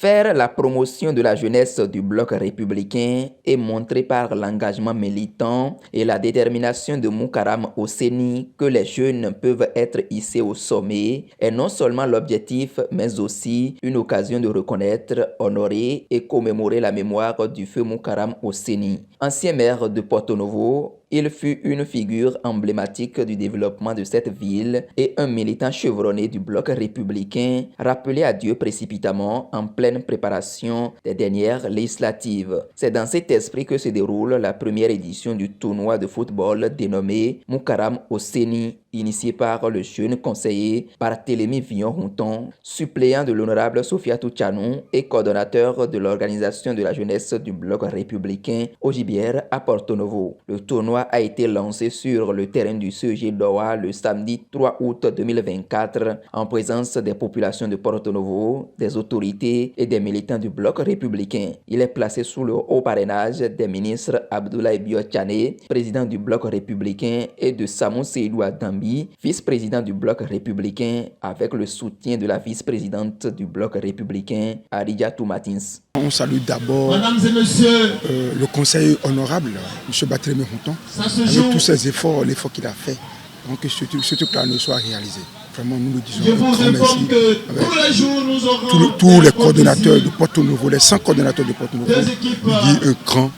Faire la promotion de la jeunesse du bloc républicain est montré par l'engagement militant et la détermination de Moukaram Hosseini que les jeunes peuvent être hissés au sommet est non seulement l'objectif mais aussi une occasion de reconnaître, honorer et commémorer la mémoire du feu Moukaram Hosseini. Ancien maire de Porto-Novo, il fut une figure emblématique du développement de cette ville et un militant chevronné du bloc républicain rappelé à Dieu précipitamment en pleine préparation des dernières législatives. C'est dans cet esprit que se déroule la première édition du tournoi de football dénommé Moukaram Hosseini, initié par le jeune conseiller Barthélémy Villon-Routon, suppléant de l'honorable Sofiatou Tchanou et coordonnateur de l'organisation de la jeunesse du bloc républicain au Gibière à Porto-Novo. Le tournoi a été lancé sur le terrain du CEG Doha le samedi 3 août 2024 en présence des populations de Porto-Novo, des autorités et des militants du bloc républicain. Il est placé sous le haut parrainage des ministres Abdoulaye Biotchane, président du bloc républicain, et de Samou Seydou Adambi, vice-président du bloc républicain, avec le soutien de la vice-présidente du bloc républicain, Aridja Toumatins. On salue d'abord le conseil honorable, M. Barthélémy Routon, avec tous ses efforts, l'effort qu'il a fait, donc que ce truc-là ne soit réalisé. Vraiment, nous disons un grand merci avec tous les coordonnateurs de Porto-Novo, les 100 coordonnateurs de Porto-Novo, lui dit un grand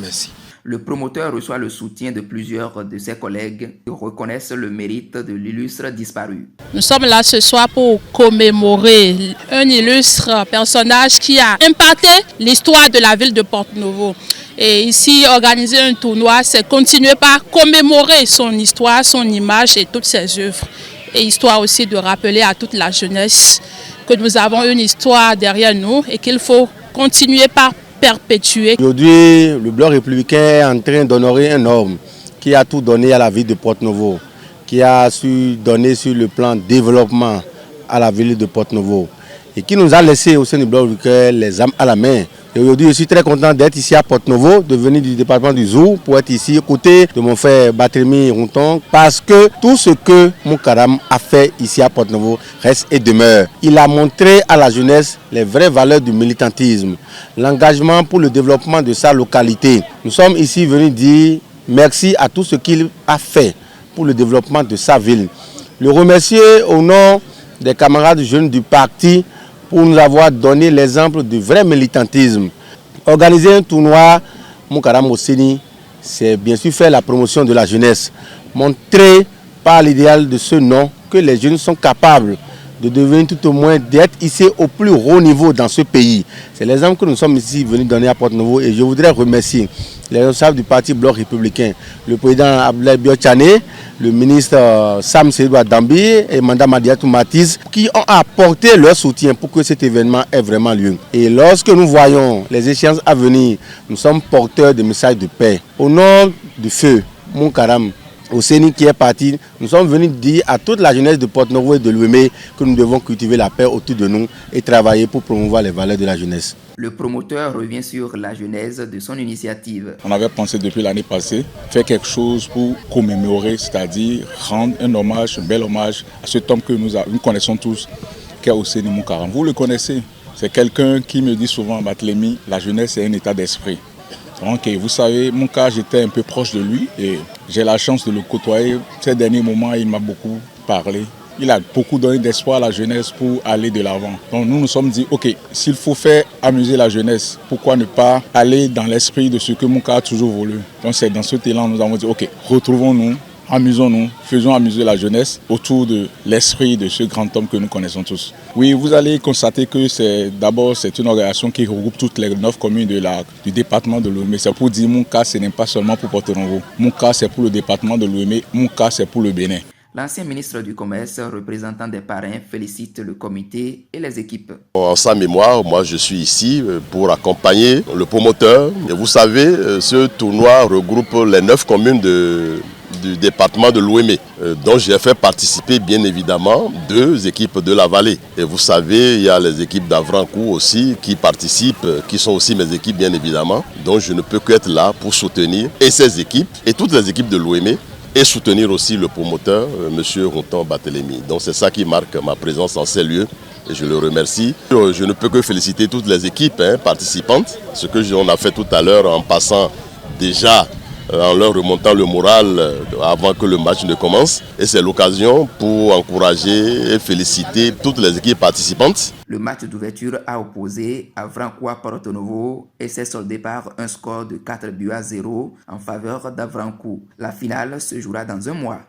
merci. Le promoteur reçoit le soutien de plusieurs de ses collègues qui reconnaissent le mérite de l'illustre disparu. Nous sommes là ce soir pour commémorer un illustre personnage qui a impacté l'histoire de la ville de Porto-Novo. Et ici, organiser un tournoi, c'est continuer par commémorer son histoire, son image et toutes ses œuvres. Et histoire aussi de rappeler à toute la jeunesse que nous avons une histoire derrière nous et qu'il faut continuer par perpétuer. Aujourd'hui, le bloc républicain est en train d'honorer un homme qui a tout donné à la ville de Porto-Novo, qui a su donner sur le plan développement à la ville de Porto-Novo et qui nous a laissé au sein du bloc républicain les âmes à la main. Et aujourd'hui, je suis très content d'être ici à Porto-Novo, de venir du département du Zou pour être ici aux côtés de mon frère Barthélémy Routon, parce que tout ce que Moukaram a fait ici à Porto-Novo reste et demeure. Il a montré à la jeunesse les vraies valeurs du militantisme, l'engagement pour le développement de sa localité. Nous sommes ici venus dire merci à tout ce qu'il a fait pour le développement de sa ville. Le remercier au nom des camarades jeunes du parti pour nous avoir donné l'exemple du vrai militantisme. Organiser un tournoi Moukaram Hosseini, c'est bien sûr faire la promotion de la jeunesse. Montrer par l'idéal de ce nom que les jeunes sont capables de devenir tout au moins d'être ici au plus haut niveau dans ce pays. C'est l'exemple que nous sommes ici venus donner à Porto-Novo et je voudrais remercier les responsables du parti bloc républicain, le président Abdoulaye Biotchane, le ministre Sam Seydou Adambi et Mme Aridja Toumatins qui ont apporté leur soutien pour que cet événement ait vraiment lieu. Et lorsque nous voyons les échéances à venir, nous sommes porteurs de messages de paix. Au nom du feu Moukaram Hosseini qui est parti, nous sommes venus dire à toute la jeunesse de Porto-Novo et de Lomé que nous devons cultiver la paix autour de nous et travailler pour promouvoir les valeurs de la jeunesse. Le promoteur revient sur la genèse de son initiative. On avait pensé depuis l'année passée faire quelque chose pour commémorer, c'est-à-dire rendre un hommage, un bel hommage à cet homme que nous connaissons tous, qui est Hosseini Moukaram. Vous le connaissez, c'est quelqu'un qui me dit souvent, Barthélémy, la jeunesse c'est un état d'esprit. Donc, vous savez, mon cas, j'étais un peu proche de lui et j'ai la chance de le côtoyer. Ces derniers moments, il m'a beaucoup parlé. Il a beaucoup donné d'espoir à la jeunesse pour aller de l'avant. Donc nous nous sommes dit, ok, s'il faut faire amuser la jeunesse, pourquoi ne pas aller dans l'esprit de ce que Mouka a toujours voulu. Donc c'est dans ce élan nous avons dit, ok, retrouvons-nous, amusons-nous, faisons amuser la jeunesse autour de l'esprit de ce grand homme que nous connaissons tous. Oui, vous allez constater que c'est une organisation qui regroupe toutes les 9 communes du département de Lomé. C'est pour dire, Mouka, ce n'est pas seulement pour Porto-Novo. Mouka, c'est pour le département de Lomé. Mouka, c'est pour le Bénin. L'ancien ministre du Commerce, représentant des parrains, félicite le comité et les équipes. En sa mémoire, moi je suis ici pour accompagner le promoteur. Et vous savez, ce tournoi regroupe les 9 communes du département de l'Ouémé, dont j'ai fait participer bien évidemment 2 équipes de la vallée. Et vous savez, il y a les équipes d'Avrancourt aussi qui participent, qui sont aussi mes équipes bien évidemment. Donc je ne peux qu'être là pour soutenir et ces équipes et toutes les équipes de l'Ouémé. Et soutenir aussi le promoteur, M. Routon Barthélémy. Donc c'est ça qui marque ma présence en ces lieux et je le remercie. Je ne peux que féliciter toutes les équipes participantes, ce que on a fait tout à l'heure en passant déjà en leur remontant le moral avant que le match ne commence. Et c'est l'occasion pour encourager et féliciter toutes les équipes participantes. Le match d'ouverture a opposé Avrancois Porto Novo et s'est soldé par un score de 4-0 en faveur d'Avrancourt. La finale se jouera dans un mois.